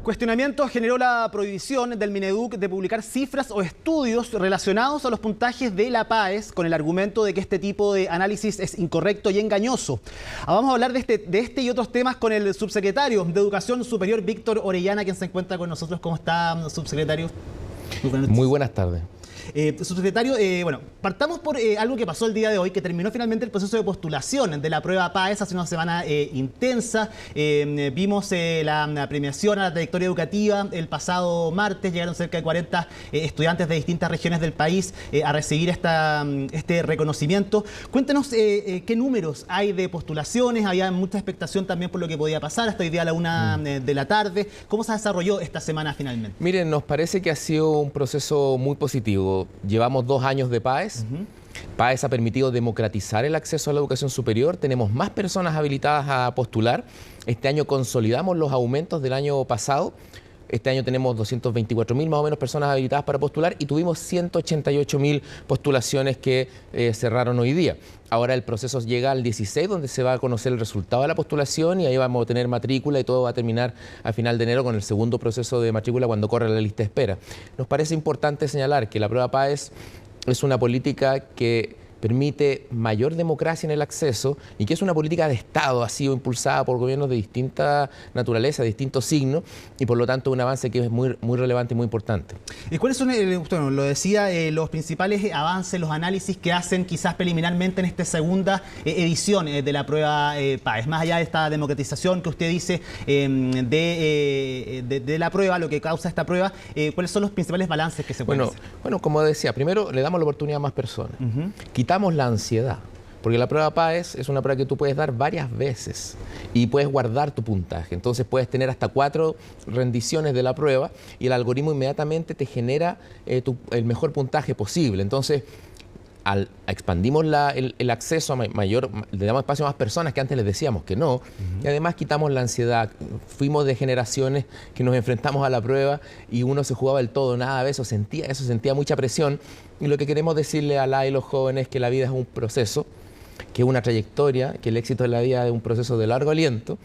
Cuestionamiento generó la prohibición del Mineduc de publicar cifras o estudios relacionados a los puntajes de la PAES con el argumento de que este tipo de análisis es incorrecto y engañoso. Vamos a hablar de este y otros temas con el subsecretario de Educación Superior, Víctor Orellana, quien se encuentra con nosotros. ¿Cómo está, subsecretario? Muy buenas tardes. Subsecretario, bueno, partamos por algo que pasó el día de hoy, que terminó finalmente el proceso de postulación de la prueba PAES hace una semana intensa. Vimos la premiación a la trayectoria educativa el pasado martes. Llegaron cerca de 40 estudiantes de distintas regiones del país a recibir este reconocimiento. Cuéntenos qué números hay de postulaciones. Había mucha expectación también por lo que podía pasar hasta hoy día a la 1 de la tarde. ¿Cómo se desarrolló esta semana finalmente? Miren, nos parece que ha sido un proceso muy positivo. Llevamos 2 años de PAES. PAES ha permitido democratizar el acceso a la educación superior. Tenemos más personas habilitadas a postular. Este año consolidamos los aumentos del año pasado. Este año tenemos 224.000 más o menos personas habilitadas para postular y tuvimos 188.000 postulaciones que cerraron hoy día. Ahora el proceso llega al 16, donde se va a conocer el resultado de la postulación y ahí vamos a tener matrícula y todo va a terminar a final de enero con el segundo proceso de matrícula cuando corre la lista de espera. Nos parece importante señalar que la prueba PAES es una política que permite mayor democracia en el acceso y que es una política de Estado, ha sido impulsada por gobiernos de distinta naturaleza, de distintos signos y por lo tanto un avance que es muy relevante y muy importante. ¿Y cuáles son, bueno, lo decía, los principales avances, los análisis que hacen quizás preliminarmente en esta segunda edición de la prueba PAES? Más allá de esta democratización que usted dice de la prueba, lo que causa esta prueba, ¿cuáles son los principales balances que se pueden hacer? Bueno, como decía, primero le damos la oportunidad a más personas. Quitamos la ansiedad, porque la prueba PAES es una prueba que tú puedes dar varias veces y puedes guardar tu puntaje. Entonces puedes tener hasta 4 rendiciones de la prueba y el algoritmo inmediatamente te genera el mejor puntaje posible. Entonces, expandimos el acceso a le damos espacio a más personas que antes les decíamos que no, y además quitamos la ansiedad. Fuimos de generaciones que nos enfrentamos a la prueba y uno se jugaba el todo, nada de eso, sentía mucha presión, y lo que queremos decirle a los jóvenes es que la vida es un proceso, que es una trayectoria, que el éxito de la vida es un proceso de largo aliento,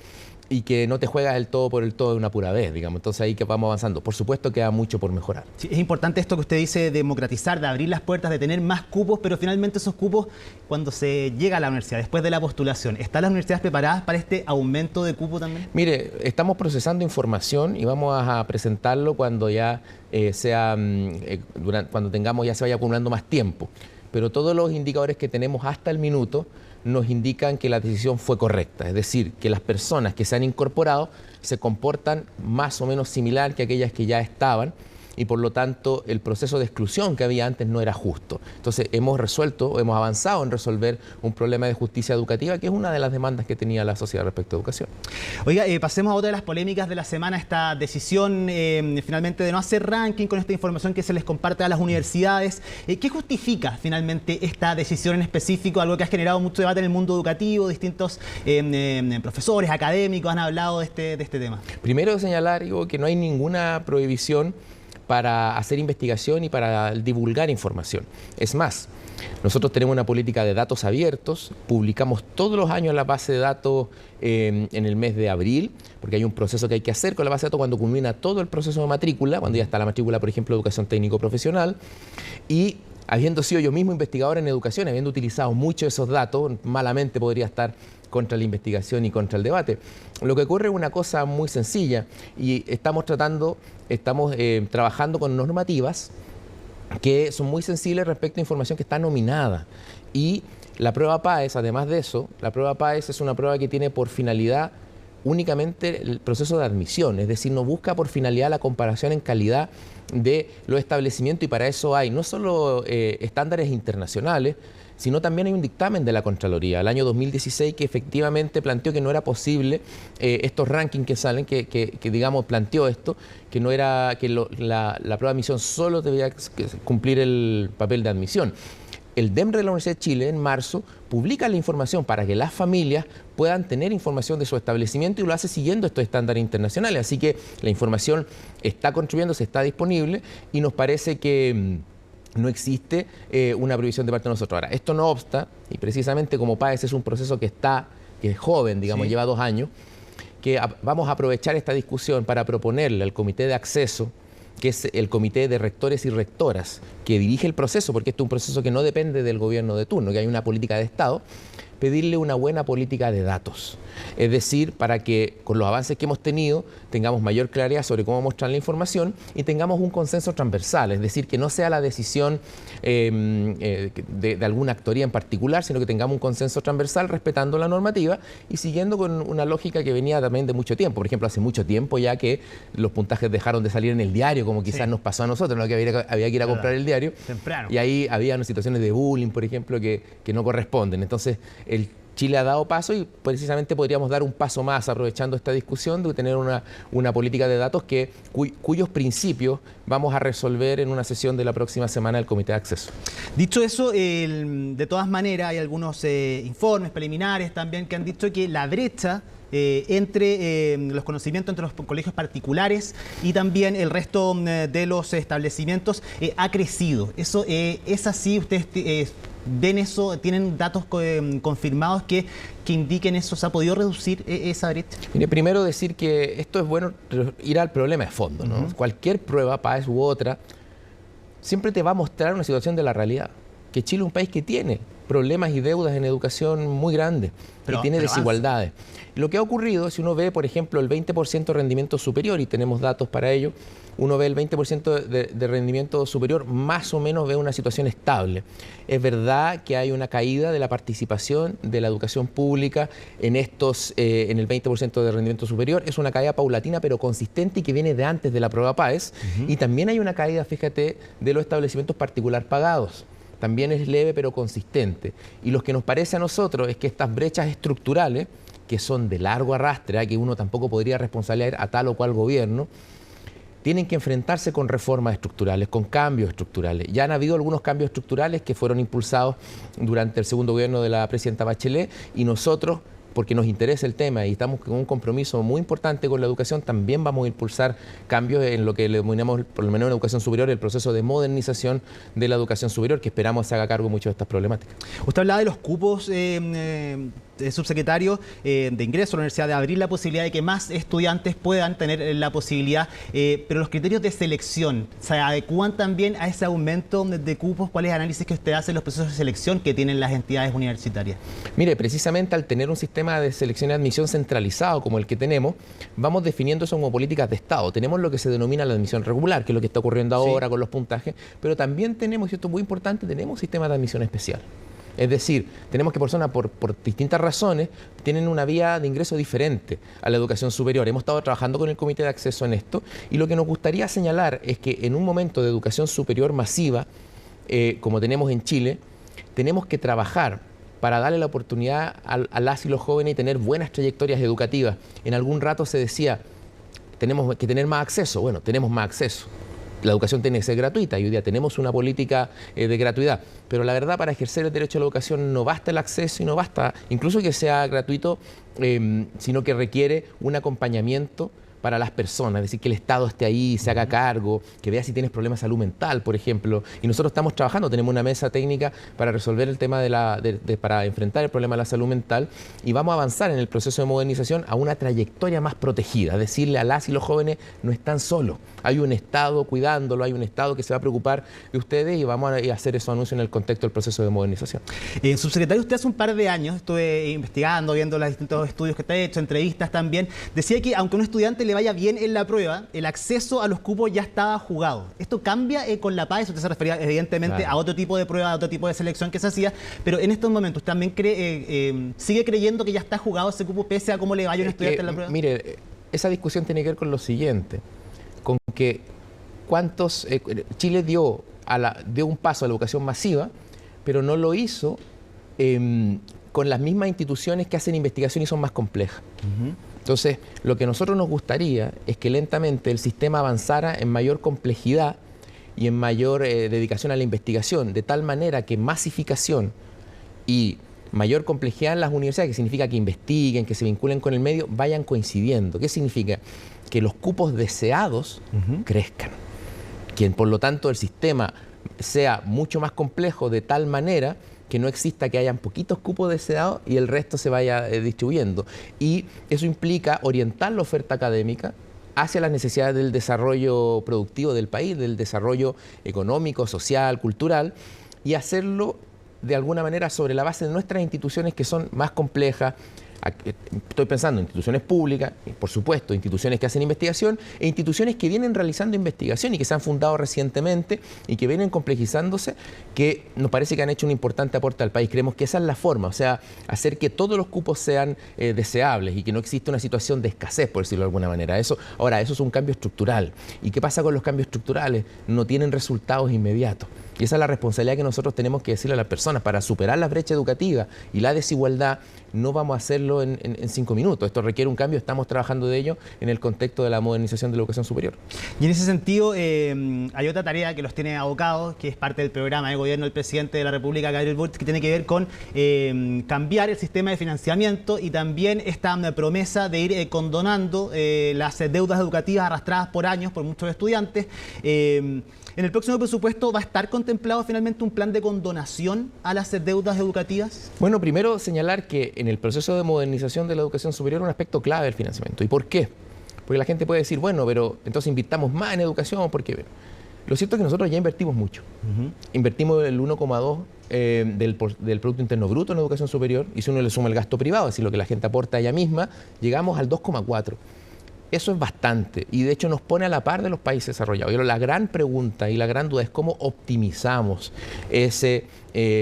y que no te juegas el todo por el todo de una pura vez, digamos. Entonces ahí que vamos avanzando. Por supuesto queda mucho por mejorar. Sí, es importante esto que usted dice, de democratizar, de abrir las puertas, de tener más cupos, pero finalmente esos cupos, cuando se llega a la universidad, después de la postulación, ¿están las universidades preparadas para este aumento de cupo también? Mire, estamos procesando información y vamos a presentarlo cuando ya cuando tengamos, ya se vaya acumulando más tiempo. Pero todos los indicadores que tenemos hasta el minuto nos indican que la decisión fue correcta, es decir, que las personas que se han incorporado se comportan más o menos similar que aquellas que ya estaban y por lo tanto el proceso de exclusión que había antes no era justo. Entonces hemos avanzado en resolver un problema de justicia educativa que es una de las demandas que tenía la sociedad respecto a educación. Oiga, pasemos a otra de las polémicas de la semana, esta decisión finalmente de no hacer ranking con esta información que se les comparte a las universidades. ¿Qué justifica finalmente esta decisión en específico? Algo que ha generado mucho debate en el mundo educativo, distintos profesores, académicos han hablado de este tema. Primero señalar, Ivo, que no hay ninguna prohibición para hacer investigación y para divulgar información. Es más, nosotros tenemos una política de datos abiertos, publicamos todos los años la base de datos en el mes de abril, porque hay un proceso que hay que hacer con la base de datos cuando culmina todo el proceso de matrícula, cuando ya está la matrícula, por ejemplo, de educación técnico-profesional, y habiendo sido yo mismo investigador en educación, habiendo utilizado mucho esos datos, malamente podría estar contra la investigación y contra el debate. Lo que ocurre es una cosa muy sencilla y estamos trabajando con normativas que son muy sensibles respecto a información que está nominada. Y la prueba PAES, además de eso, la prueba PAES es una prueba que tiene por finalidad únicamente el proceso de admisión, es decir, no busca por finalidad la comparación en calidad de los establecimientos y para eso hay no solo estándares internacionales, sino también hay un dictamen de la Contraloría, el año 2016, que efectivamente planteó que no era posible estos rankings que salen, que digamos planteó esto, que no era que la prueba de admisión solo debía cumplir el papel de admisión. El DEMRE de la Universidad de Chile en marzo publica la información para que las familias puedan tener información de su establecimiento y lo hace siguiendo estos estándares internacionales. Así que la información está construyéndose, está disponible y nos parece que no existe una prohibición de parte de nosotros. Ahora, esto no obsta, y precisamente como PAES es un proceso que es joven, digamos, sí, lleva 2 años, que vamos a aprovechar esta discusión para proponerle al Comité de Acceso, que es el Comité de Rectores y Rectoras, que dirige el proceso, porque esto es un proceso que no depende del gobierno de turno, que hay una política de Estado, pedirle una buena política de datos. Es decir, para que con los avances que hemos tenido tengamos mayor claridad sobre cómo mostrar la información y tengamos un consenso transversal, es decir, que no sea la decisión de alguna actoría en particular, sino que tengamos un consenso transversal respetando la normativa y siguiendo con una lógica que venía también de mucho tiempo. Por ejemplo, hace mucho tiempo ya que los puntajes dejaron de salir en el diario, como quizás nos pasó a nosotros, ¿no? Que había que ir a comprar el diario. Temprano. Y ahí había unas situaciones de bullying, por ejemplo, que no corresponden. Entonces, Chile ha dado paso y precisamente podríamos dar un paso más aprovechando esta discusión de tener una política de datos cuyos principios vamos a resolver en una sesión de la próxima semana del Comité de Acceso. Dicho eso, de todas maneras hay algunos informes preliminares también que han dicho que la brecha entre los conocimientos entre los colegios particulares y también el resto de los establecimientos ha crecido. ¿Eso es así? ¿Ustedes ven eso? ¿Tienen datos confirmados que indiquen eso? ¿Se ha podido reducir esa brecha? Mire, primero decir que esto es bueno ir al problema de fondo, ¿no? Cualquier prueba, PAES u otra, siempre te va a mostrar una situación de la realidad. Que Chile es un país que tiene problemas y deudas en educación muy grandes, que tiene desigualdades. Lo que ha ocurrido, si uno ve, por ejemplo, el 20% de rendimiento superior, y tenemos datos para ello, uno ve el 20% de rendimiento superior, más o menos ve una situación estable. Es verdad que hay una caída de la participación de la educación pública en el 20% de rendimiento superior. Es una caída paulatina, pero consistente y que viene de antes de la prueba PAES. Y también hay una caída, fíjate, de los establecimientos particular pagados. También es leve, pero consistente. Y lo que nos parece a nosotros es que estas brechas estructurales, que son de largo arrastre, que uno tampoco podría responsabilizar a tal o cual gobierno, tienen que enfrentarse con reformas estructurales, con cambios estructurales. Ya han habido algunos cambios estructurales que fueron impulsados durante el segundo gobierno de la presidenta Bachelet, y nosotros, porque nos interesa el tema y estamos con un compromiso muy importante con la educación, también vamos a impulsar cambios en lo que le denominamos, por lo menos en educación superior, el proceso de modernización de la educación superior, que esperamos se haga cargo mucho de estas problemáticas. Usted hablaba de los cupos, subsecretario, de ingreso a la universidad, de abrir la posibilidad de que más estudiantes puedan tener la posibilidad, pero los criterios de selección, ¿se adecúan también a ese aumento de cupos? ¿Cuál es el análisis que usted hace en los procesos de selección que tienen las entidades universitarias? Mire, precisamente al tener un sistema de selección y admisión centralizado como el que tenemos, vamos definiendo eso como políticas de Estado. Tenemos lo que se denomina la admisión regular, que es lo que está ocurriendo ahora con los puntajes, pero también tenemos, y esto es muy importante, tenemos un sistema de admisión especial. Es decir, tenemos que personas por distintas razones tienen una vía de ingreso diferente a la educación superior. Hemos estado trabajando con el Comité de Acceso en esto, y lo que nos gustaría señalar es que en un momento de educación superior masiva, como tenemos en Chile, tenemos que trabajar para darle la oportunidad a las y los jóvenes y tener buenas trayectorias educativas. En algún rato se decía, tenemos que tener más acceso. Bueno, tenemos más acceso. La educación tiene que ser gratuita y hoy día tenemos una política de gratuidad. Pero la verdad, para ejercer el derecho a la educación no basta el acceso y no basta incluso que sea gratuito, sino que requiere un acompañamiento para las personas, es decir, que el Estado esté ahí, se haga cargo, que vea si tienes problemas de salud mental, por ejemplo. Y nosotros estamos trabajando, tenemos una mesa técnica para resolver el tema para enfrentar el problema de la salud mental, y vamos a avanzar en el proceso de modernización a una trayectoria más protegida, decirle a las y los jóvenes, no están solos, hay un Estado cuidándolo, hay un Estado que se va a preocupar de ustedes, y vamos a hacer esos anuncios en el contexto del proceso de modernización. Subsecretario, usted hace un par de años, estuve investigando, viendo los distintos estudios que usted ha hecho, entrevistas también, decía que aunque a un estudiante le vaya bien en la prueba, el acceso a los cupos ya estaba jugado. ¿Esto cambia con la PAES? Usted se refería evidentemente a otro tipo de prueba, a otro tipo de selección que se hacía, pero en estos momentos también sigue creyendo que ya está jugado ese cupo pese a cómo le vaya a un estudiante en la prueba. Mire, esa discusión tiene que ver con lo siguiente, con que Chile dio un paso a la educación masiva, pero no lo hizo con las mismas instituciones que hacen investigación y son más complejas. Entonces, lo que a nosotros nos gustaría es que lentamente el sistema avanzara en mayor complejidad y en mayor dedicación a la investigación, de tal manera que masificación y mayor complejidad en las universidades, que significa que investiguen, que se vinculen con el medio, vayan coincidiendo. ¿Qué significa? Que los cupos deseados crezcan, que por lo tanto el sistema sea mucho más complejo, de tal manera que no exista que hayan poquitos cupos de ese lado y el resto se vaya distribuyendo. Y eso implica orientar la oferta académica hacia las necesidades del desarrollo productivo del país, del desarrollo económico, social, cultural, y hacerlo de alguna manera sobre la base de nuestras instituciones que son más complejas. Estoy pensando en instituciones públicas, por supuesto, instituciones que hacen investigación e instituciones que vienen realizando investigación y que se han fundado recientemente y que vienen complejizándose, que nos parece que han hecho un importante aporte al país. Creemos que esa es la forma, o sea, hacer que todos los cupos sean deseables y que no exista una situación de escasez, por decirlo de alguna manera. Ahora, eso es un cambio estructural. ¿Y qué pasa con los cambios estructurales? No tienen resultados inmediatos. Y esa es la responsabilidad que nosotros tenemos que decirle a las personas. Para superar la brecha educativa y la desigualdad, no vamos a hacerlo en 5 minutos. Esto requiere un cambio, estamos trabajando de ello en el contexto de la modernización de la educación superior. Y en ese sentido, hay otra tarea que los tiene abocados, que es parte del programa de gobierno del presidente de la República, Gabriel Boric, que tiene que ver con cambiar el sistema de financiamiento y también esta promesa de ir condonando las deudas educativas arrastradas por años por muchos estudiantes. ¿En el próximo presupuesto va a estar contemplado finalmente un plan de condonación a las deudas educativas? Bueno, primero señalar que en el proceso de modernización de la educación superior un aspecto clave del financiamiento. ¿Y por qué? Porque la gente puede decir, bueno, pero entonces invirtamos más en educación, porque lo cierto es que nosotros ya invertimos mucho. Invertimos el 1,2 del Producto Interno Bruto en educación superior, y si uno le suma el gasto privado, es decir, lo que la gente aporta a ella misma, llegamos al 2,4. Eso es bastante y de hecho nos pone a la par de los países desarrollados. Pero la gran pregunta y la gran duda es cómo optimizamos ese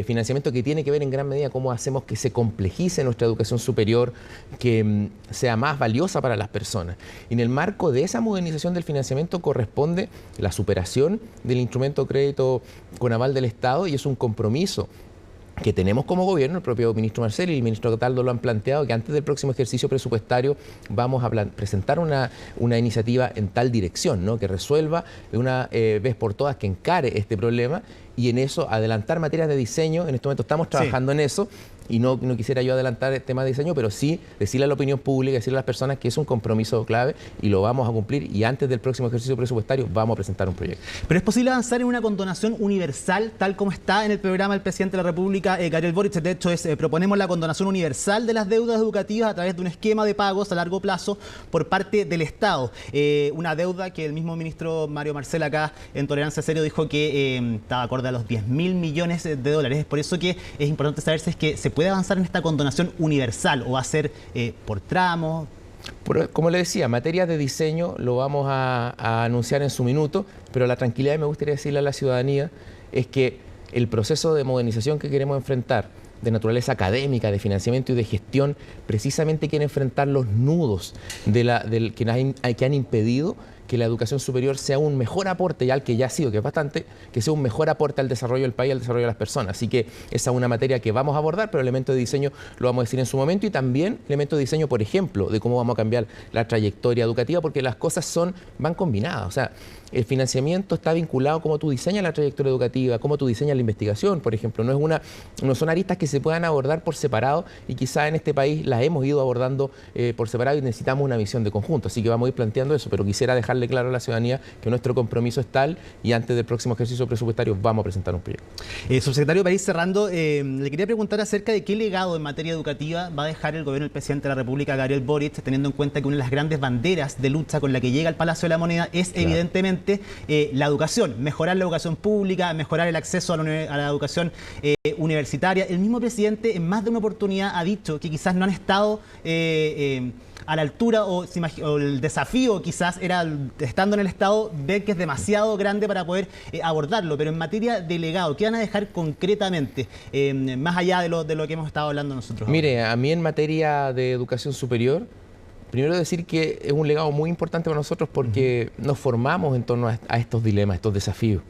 financiamiento que tiene que ver en gran medida cómo hacemos que se complejice nuestra educación superior, que sea más valiosa para las personas. Y en el marco de esa modernización del financiamiento corresponde la superación del instrumento de crédito con aval del Estado, y es un compromiso que tenemos como gobierno. El propio ministro Marcel y el ministro Cataldo lo han planteado, que antes del próximo ejercicio presupuestario vamos a presentar una iniciativa en tal dirección, ¿no? Que resuelva de una vez por todas, que encare este problema, y en eso adelantar materias de diseño. En este momento estamos trabajando en eso. Y no quisiera yo adelantar el tema de diseño, pero sí decirle a la opinión pública, decirle a las personas que es un compromiso clave y lo vamos a cumplir, y antes del próximo ejercicio presupuestario vamos a presentar un proyecto. ¿Pero es posible avanzar en una condonación universal, tal como está en el programa del presidente de la República, Gabriel Boric? De hecho, proponemos la condonación universal de las deudas educativas a través de un esquema de pagos a largo plazo por parte del Estado. Una deuda que el mismo ministro Mario Marcel acá en Tolerancia Cero dijo que estaba acorde a los 10.000 millones de dólares. Es por eso que es importante saber si es que se puede avanzar en esta condonación universal o va a ser por tramos. Como le decía, materia de diseño lo vamos a anunciar en su minuto, pero la tranquilidad que me gustaría decirle a la ciudadanía es que el proceso de modernización que queremos enfrentar, de naturaleza académica, de financiamiento y de gestión, precisamente quiere enfrentar los nudos que han impedido que la educación superior sea un mejor aporte, ya al que ya ha sido, que es bastante, que sea un mejor aporte al desarrollo del país, al desarrollo de las personas. Así que esa es una materia que vamos a abordar, pero elementos de diseño lo vamos a decir en su momento, y también elementos de diseño, por ejemplo, de cómo vamos a cambiar la trayectoria educativa, porque las cosas van combinadas. O sea, el financiamiento está vinculado a cómo tú diseñas la trayectoria educativa, cómo tú diseñas la investigación, por ejemplo. No son aristas que se puedan abordar por separado, y quizá en este país las hemos ido abordando por separado y necesitamos una visión de conjunto. Así que vamos a ir planteando eso, pero quisiera dejarle claro a la ciudadanía que nuestro compromiso es tal, y antes del próximo ejercicio presupuestario vamos a presentar un proyecto. Subsecretario, para ir cerrando, le quería preguntar acerca de qué legado en materia educativa va a dejar el gobierno del presidente de la República, Gabriel Boric, teniendo en cuenta que una de las grandes banderas de lucha con la que llega al Palacio de la Moneda es evidentemente la educación, mejorar la educación pública, mejorar el acceso a la educación universitaria. El mismo presidente en más de una oportunidad ha dicho que quizás no han estado a la altura, o el desafío quizás era, estando en el Estado, ver que es demasiado grande para poder abordarlo. Pero en materia de legado, ¿qué van a dejar concretamente, más allá de lo que hemos estado hablando nosotros? Mire, a mí en materia de educación superior, primero decir que es un legado muy importante para nosotros, porque nos formamos en torno a estos dilemas, estos desafíos.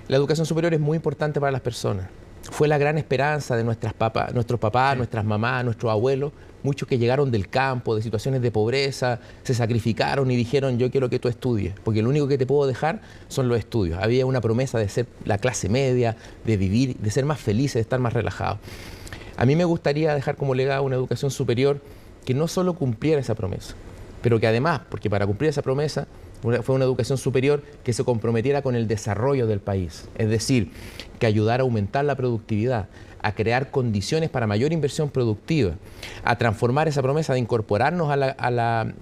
La educación superior es muy importante para las personas. Fue la gran esperanza de nuestros papás, nuestras mamás, nuestros abuelos, muchos que llegaron del campo, de situaciones de pobreza, se sacrificaron y dijeron: yo quiero que tú estudies, porque lo único que te puedo dejar son los estudios. Había una promesa de ser la clase media, de vivir, de ser más felices, de estar más relajados. A mí me gustaría dejar como legado una educación superior que no solo cumpliera esa promesa, pero que además, porque para cumplir esa promesa fue una educación superior que se comprometiera con el desarrollo del país, es decir, que ayudara a aumentar la productividad, a crear condiciones para mayor inversión productiva, a transformar esa promesa de incorporarnos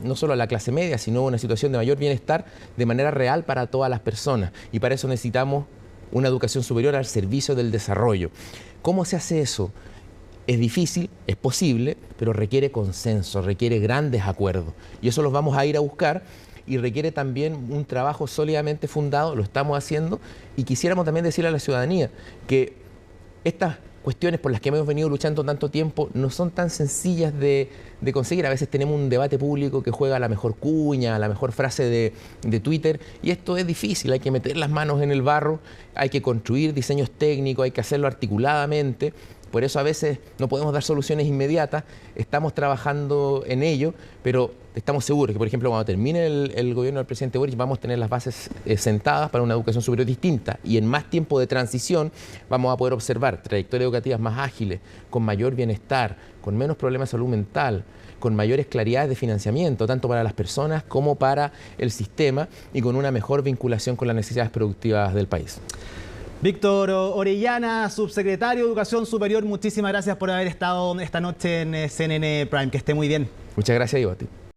no solo a la clase media, sino a una situación de mayor bienestar de manera real para todas las personas. Y para eso necesitamos una educación superior al servicio del desarrollo. ¿Cómo se hace eso? Es difícil, es posible, pero requiere consenso, requiere grandes acuerdos. Y eso los vamos a ir a buscar y requiere también un trabajo sólidamente fundado, lo estamos haciendo, y quisiéramos también decirle a la ciudadanía que estas cuestiones por las que hemos venido luchando tanto tiempo no son tan sencillas de conseguir. A veces tenemos un debate público que juega la mejor cuña, la mejor frase de Twitter, y esto es difícil, hay que meter las manos en el barro, hay que construir diseños técnicos, hay que hacerlo articuladamente. Por eso a veces no podemos dar soluciones inmediatas, estamos trabajando en ello, pero estamos seguros que, por ejemplo, cuando termine el gobierno del presidente Boric, vamos a tener las bases sentadas para una educación superior distinta, y en más tiempo de transición vamos a poder observar trayectorias educativas más ágiles, con mayor bienestar, con menos problemas de salud mental, con mayores claridades de financiamiento, tanto para las personas como para el sistema, y con una mejor vinculación con las necesidades productivas del país. Víctor Orellana, subsecretario de Educación Superior, muchísimas gracias por haber estado esta noche en CNN Prime. Que esté muy bien. Muchas gracias, Iván.